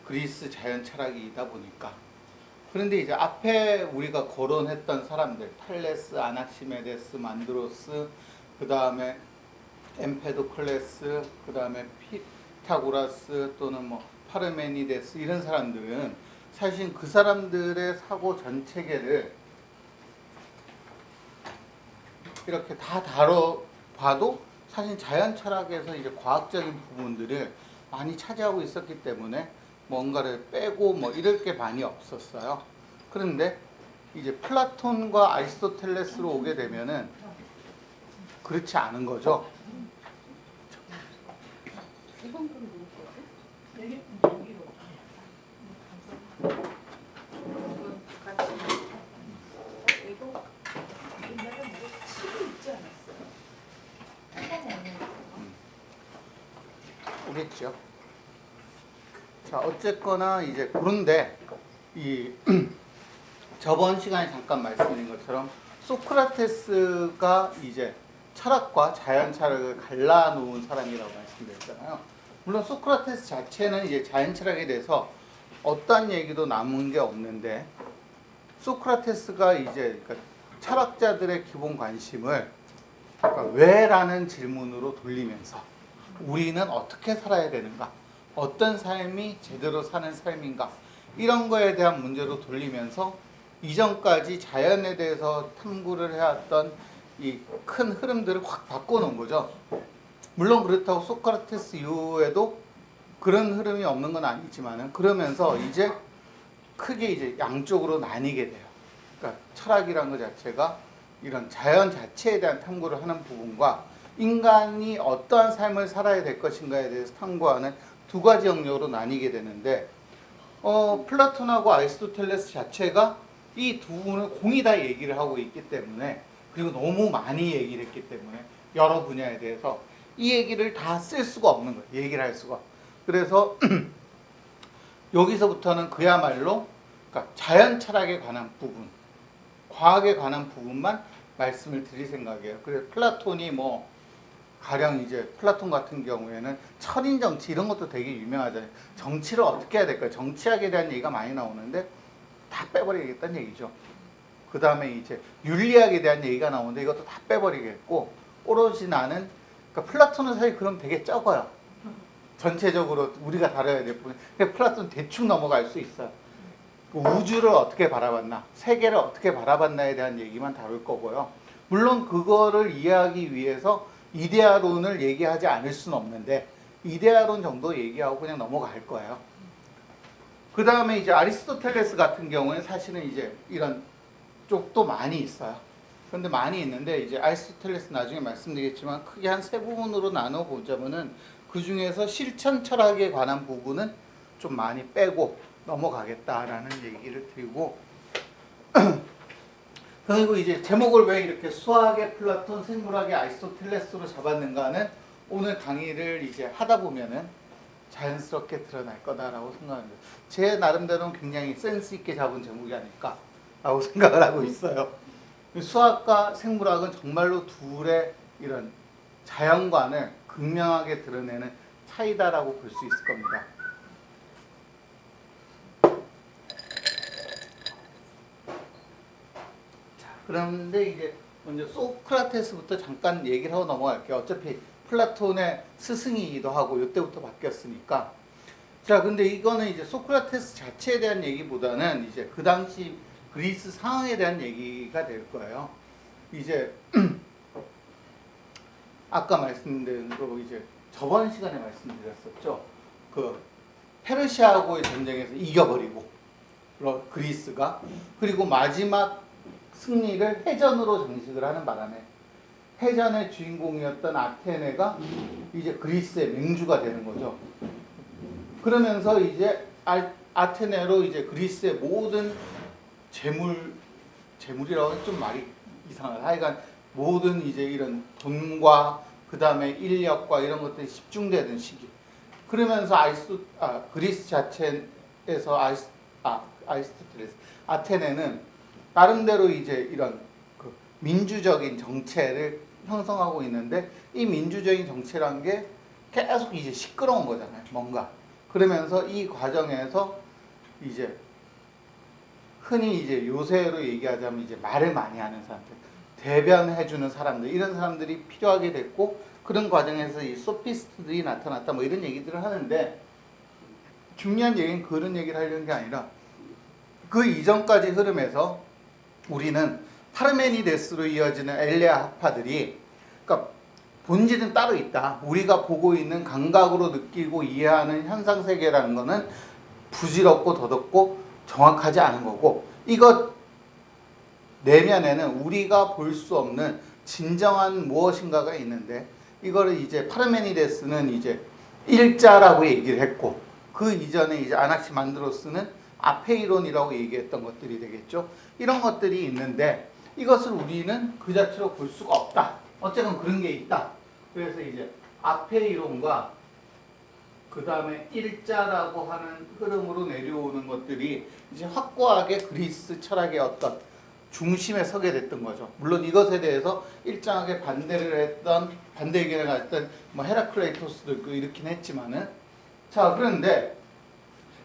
그리스 자연 철학이다 보니까. 그런데 이제 앞에 우리가 거론했던 사람들, 탈레스, 아낙시메데스, 만드로스, 그 다음에 엠페도클레스, 그 다음에 피타고라스 또는 뭐 파르메니데스 이런 사람들은 사실 그 사람들의 사고 전체계를 이렇게 다 다뤄봐도 사실 자연 철학에서 이제 과학적인 부분들을 많이 차지하고 있었기 때문에 뭔가를 빼고 뭐 이럴 게 많이 없었어요. 그런데 이제 플라톤과 아리스토텔레스로 오게 되면은 그렇지 않은 거죠. 이건 그럼 누구 거지? 여기로. 이건 같이. 이거 옛날에 뭐 칠이 있지 않았어요? 오겠죠. 자, 어쨌거나 이제 그런데 이 저번 시간에 잠깐 말씀드린 것처럼 소크라테스가 이제 철학과 자연 철학을 갈라놓은 사람이라고 말씀드렸잖아요. 물론 소크라테스 자체는 이제 자연 철학에 대해서 어떠한 얘기도 남은 게 없는데 소크라테스가 이제 그러니까 철학자들의 기본 관심을 그러니까 왜라는 질문으로 돌리면서 우리는 어떻게 살아야 되는가? 어떤 삶이 제대로 사는 삶인가? 이런 거에 대한 문제로 돌리면서 이전까지 자연에 대해서 탐구를 해왔던 이 큰 흐름들을 확 바꿔놓은 거죠. 물론 그렇다고 소크라테스 이후에도 그런 흐름이 없는 건 아니지만은 그러면서 이제 크게 이제 양쪽으로 나뉘게 돼요. 그러니까 철학이라는 것 자체가 이런 자연 자체에 대한 탐구를 하는 부분과 인간이 어떠한 삶을 살아야 될 것인가에 대해서 탐구하는 두 가지 영역으로 나뉘게 되는데 플라톤하고 아리스토텔레스 자체가 이 두 분을 공이 다 얘기를 하고 있기 때문에 그리고 너무 많이 얘기를 했기 때문에 여러 분야에 대해서 이 얘기를 다 쓸 수가 없는 거예요. 얘기를 할 수가. 그래서 여기서부터는 그야말로 그러니까 자연 철학에 관한 부분, 과학에 관한 부분만 말씀을 드릴 생각이에요. 그래서 플라톤이 뭐 가령 이제 플라톤 같은 경우에는 철인 정치 이런 것도 되게 유명하잖아요. 정치를 어떻게 해야 될까요? 정치학에 대한 얘기가 많이 나오는데 다 빼버리겠다는 얘기죠. 그 다음에 이제 윤리학에 대한 얘기가 나오는데 이것도 다 빼버리겠고 오로지 나는 그러니까 플라톤은 사실 그럼 되게 적어요. 전체적으로 우리가 다뤄야 될 부분. 플라톤 대충 넘어갈 수 있어요. 우주를 어떻게 바라봤나, 세계를 어떻게 바라봤나에 대한 얘기만 다룰 거고요. 물론 그거를 이해하기 위해서 이데아론을 얘기하지 않을 수는 없는데 이데아론 정도 얘기하고 그냥 넘어갈 거예요. 그 다음에 이제 아리스토텔레스 같은 경우는 사실은 이제 이런 쪽도 많이 있어요. 그런데 많이 있는데 이제 아리스토텔레스 나중에 말씀드리겠지만 크게 한 세 부분으로 나눠 보자면은 그 중에서 실천 철학에 관한 부분은 좀 많이 빼고 넘어가겠다라는 얘기를 드리고 그리고 이제 제목을 왜 이렇게 수학의 플라톤, 생물학의 아리스토텔레스로 잡았는가는 오늘 강의를 이제 하다 보면은 자연스럽게 드러날 거다라고 생각합니다. 제 나름대로는 굉장히 센스 있게 잡은 제목이 아닐까라고 생각을 하고 있어요. 수학과 생물학은 정말로 둘의 이런 자연관을 극명하게 드러내는 차이다라고 볼 수 있을 겁니다. 그런데 이제 먼저 소크라테스부터 잠깐 얘기를 하고 넘어갈게요. 어차피 플라톤의 스승이기도 하고 이때부터 바뀌었으니까. 자, 근데 이거는 이제 소크라테스 자체에 대한 얘기보다는 이제 그 당시 그리스 상황에 대한 얘기가 될 거예요. 이제 아까 말씀드린 거 이제 저번 시간에 말씀드렸었죠. 그 페르시아하고의 전쟁에서 이겨버리고 그리스가 그리고 마지막 승리를 해전으로 장식을 하는 바람에 해전의 주인공이었던 아테네가 이제 그리스의 맹주가 되는 거죠. 그러면서 이제 아테네로 이제 그리스의 모든 재물이라고 하면 좀 말이 이상하다. 하여간 모든 이제 이런 돈과 그 다음에 인력과 이런 것들이 집중되는 시기. 그러면서 그리스 자체에서 아리스토텔레스 아테네는 나름대로 이제 이런 그 민주적인 정체를 형성하고 있는데 이 민주적인 정체란 게 계속 이제 시끄러운 거잖아요. 뭔가 그러면서 이 과정에서 이제 흔히 이제 요새로 얘기하자면 이제 말을 많이 하는 사람들, 대변해주는 사람들, 이런 사람들이 필요하게 됐고, 그런 과정에서 이 소피스트들이 나타났다 뭐 이런 얘기들을 하는데, 중요한 얘기는 그런 얘기를 하려는 게 아니라 그 이전까지 흐름에서 우리는 파르메니데스로 이어지는 엘레아 학파들이, 그러니까 본질은 따로 있다. 우리가 보고 있는 감각으로 느끼고 이해하는 현상 세계라는 거는 부질없고 더덥고 정확하지 않은 거고, 이것 내면에는 우리가 볼 수 없는 진정한 무엇인가가 있는데, 이거를 이제 파르메니데스는 이제 일자라고 얘기를 했고, 그 이전에 이제 아나키만드로스는 아페이론이라고 얘기했던 것들이 되겠죠. 이런 것들이 있는데 이것을 우리는 그 자체로 볼 수가 없다. 어쨌든 그런 게 있다. 그래서 이제 아페이론과 그 다음에 일자라고 하는 흐름으로 내려오는 것들이 이제 확고하게 그리스 철학의 어떤 중심에 서게 됐던 거죠. 물론 이것에 대해서 일정하게 반대를 했던, 반대 의견을 갖던 뭐 헤라클레이토스도 있고 이렇긴 했지만은, 자, 그런데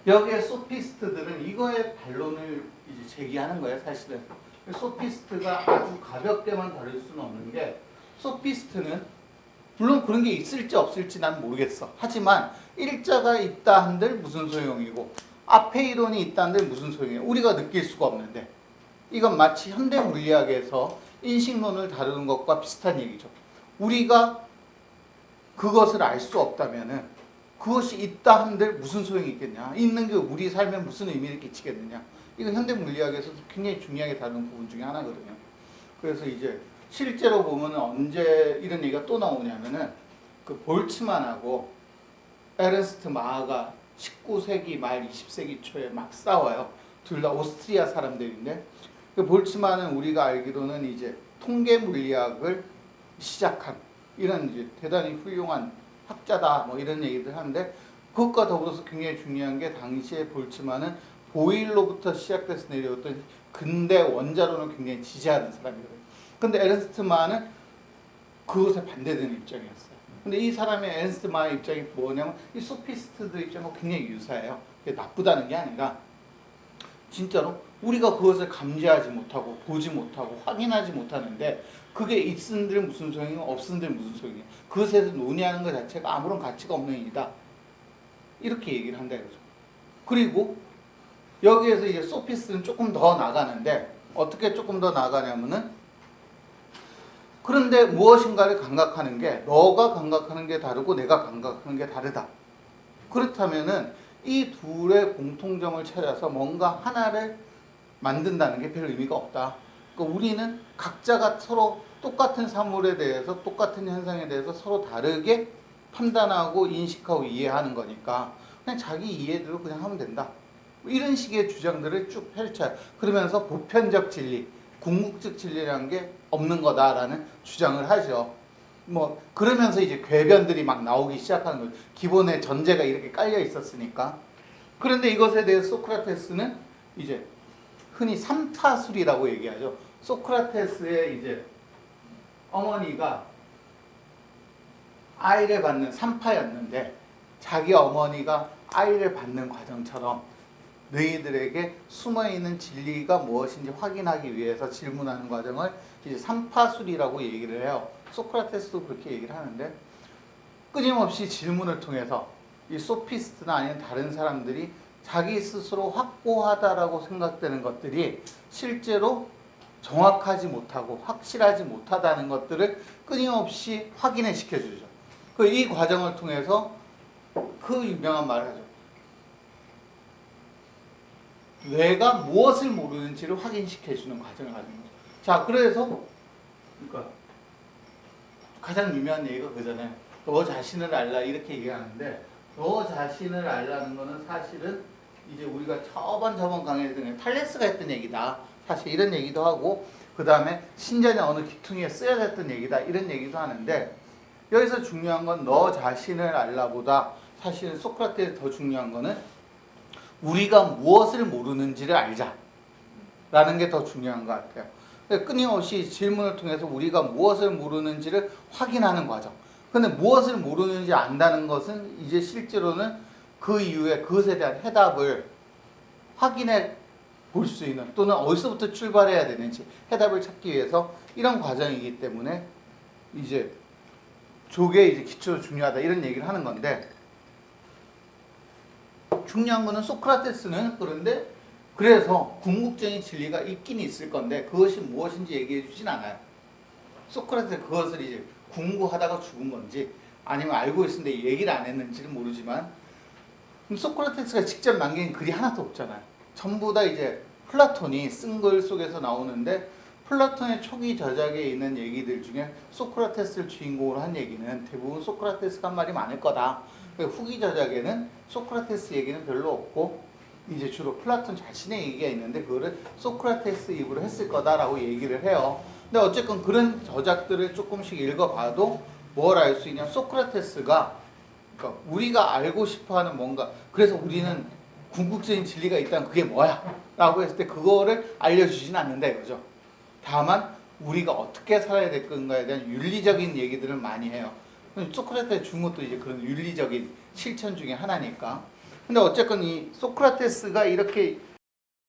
여기에 소피스트들은 이거에 반론을 이제 제기하는 거예요, 사실은. 소피스트가 아주 가볍게만 다룰 수는 없는 게, 소피스트는 물론 그런 게 있을지 없을지 난 모르겠어. 하지만 일자가 있다 한들 무슨 소용이고 아페이론이 있다 한들 무슨 소용이에요. 우리가 느낄 수가 없는데, 이건 마치 현대 물리학에서 인식론을 다루는 것과 비슷한 얘기죠. 우리가 그것을 알 수 없다면은 그것이 있다 한들 무슨 소용이 있겠냐. 있는 게 우리 삶에 무슨 의미를 끼치겠느냐. 이건 현대 물리학에서도 굉장히 중요하게 다루는 부분 중에 하나거든요. 그래서 이제 실제로 보면 언제 이런 얘기가 또 나오냐면은 그 볼츠만하고 에른스트 마하가 19세기 말 20세기 초에 막 싸워요. 둘 다 오스트리아 사람들인데, 그 볼츠만은 우리가 알기로는 이제 통계 물리학을 시작한 이런 이제 대단히 훌륭한 학자다 뭐 이런 얘기들 하는데, 그것과 더불어서 굉장히 중요한 게 당시에 볼츠만은 보일로부터 시작돼서 내려왔던 근대 원자론을 굉장히 지지하는 사람이거든요. 근데 에른스트 마는 그것에 반대되는 입장이었어요. 근데 이 사람의 에른스트 마의 입장이 뭐냐면 이 소피스트들 입장과 굉장히 유사해요. 그게 나쁘다는 게 아니라 진짜로 우리가 그것을 감지하지 못하고 보지 못하고 확인하지 못하는데 그게 있은들 무슨 소용이고 없은들 무슨 소용이에요. 그것에 대해서 논의하는 것 자체가 아무런 가치가 없는 일이다. 이렇게 얘기를 한다 이거죠. 그리고 여기에서 이제 소피스트는 조금 더 나가는데, 어떻게 조금 더 나가냐면은, 그런데 무엇인가를 감각하는 게 너가 감각하는 게 다르고 내가 감각하는 게 다르다. 그렇다면은 이 둘의 공통점을 찾아서 뭔가 하나를 만든다는 게 별 의미가 없다. 그러니까 우리는 각자가 서로 똑같은 사물에 대해서, 똑같은 현상에 대해서 서로 다르게 판단하고 인식하고 이해하는 거니까 그냥 자기 이해대로 그냥 하면 된다. 이런 식의 주장들을 쭉 펼쳐요. 그러면서 보편적 진리, 궁극적 진리라는 게 없는 거다라는 주장을 하죠. 뭐 그러면서 이제 궤변들이 막 나오기 시작하는 거죠. 기본의 전제가 이렇게 깔려 있었으니까. 그런데 이것에 대해서 소크라테스는 이제 흔히 삼파술이라고 얘기하죠. 소크라테스의 이제 어머니가 아이를 받는 산파였는데, 자기 어머니가 아이를 받는 과정처럼 너희들에게 숨어있는 진리가 무엇인지 확인하기 위해서 질문하는 과정을 이제 삼파술이라고 얘기를 해요. 소크라테스도 그렇게 얘기를 하는데, 끊임없이 질문을 통해서 이 소피스트나 아니면 다른 사람들이 자기 스스로 확고하다라고 생각되는 것들이 실제로 정확하지 못하고 확실하지 못하다는 것들을 끊임없이 확인을 시켜주죠. 이 과정을 통해서 그 유명한 말을 하죠. 뇌가 무엇을 모르는지를 확인시켜주는 과정을 가진 거죠. 자, 그래서 그러니까 가장 유명한 얘기가 그잖아요. 너 자신을 알라 이렇게 얘기하는데, 너 자신을 알라는 거는 사실은 이제 우리가 저번 강의에 탈레스가 했던 얘기다. 사실 이런 얘기도 하고, 그 다음에 신전의 어느 기퉁이에 쓰여졌던 얘기다. 이런 얘기도 하는데, 여기서 중요한 건 너 자신을 알라보다 사실은 소크라테스 더 중요한 거는 우리가 무엇을 모르는지를 알자 라는 게 더 중요한 것 같아요. 끊임없이 질문을 통해서 우리가 무엇을 모르는지를 확인하는 과정. 근데 무엇을 모르는지 안다는 것은 이제 실제로는 그 이후에 그것에 대한 해답을 확인해 볼 수 있는 또는 어디서부터 출발해야 되는지 해답을 찾기 위해서 이런 과정이기 때문에 이제 조계 이제 기초도 중요하다 이런 얘기를 하는 건데 중요한 거는 소크라테스는 그런데 그래서 궁극적인 진리가 있긴 있을 건데 그것이 무엇인지 얘기해 주진 않아요. 소크라테스 그것을 이제 궁구하다가 죽은 건지 아니면 알고 있었는데 얘기를 안 했는지는 모르지만 소크라테스가 직접 남긴 글이 하나도 없잖아요. 전부 다 이제 플라톤이 쓴 글 속에서 나오는데 플라톤의 초기 저작에 있는 얘기들 중에 소크라테스를 주인공으로 한 얘기는 대부분 소크라테스가 한 말이 많을 거다. 후기 저작에는 소크라테스 얘기는 별로 없고 이제 주로 플라톤 자신의 얘기가 있는데 그거를 소크라테스 입으로 했을 거다라고 얘기를 해요. 근데 어쨌건 그런 저작들을 조금씩 읽어봐도 뭘 알 수 있냐? 소크라테스가 그러니까 우리가 알고 싶어하는 뭔가 그래서 우리는 궁극적인 진리가 있다면 그게 뭐야? 라고 했을 때 그거를 알려주지는 않는다 이거죠. 다만 우리가 어떻게 살아야 될 건가에 대한 윤리적인 얘기들을 많이 해요. 소크라테스 준 것도 이제 그런 윤리적인 실천 중에 하나니까. 근데 어쨌건 이 소크라테스가 이렇게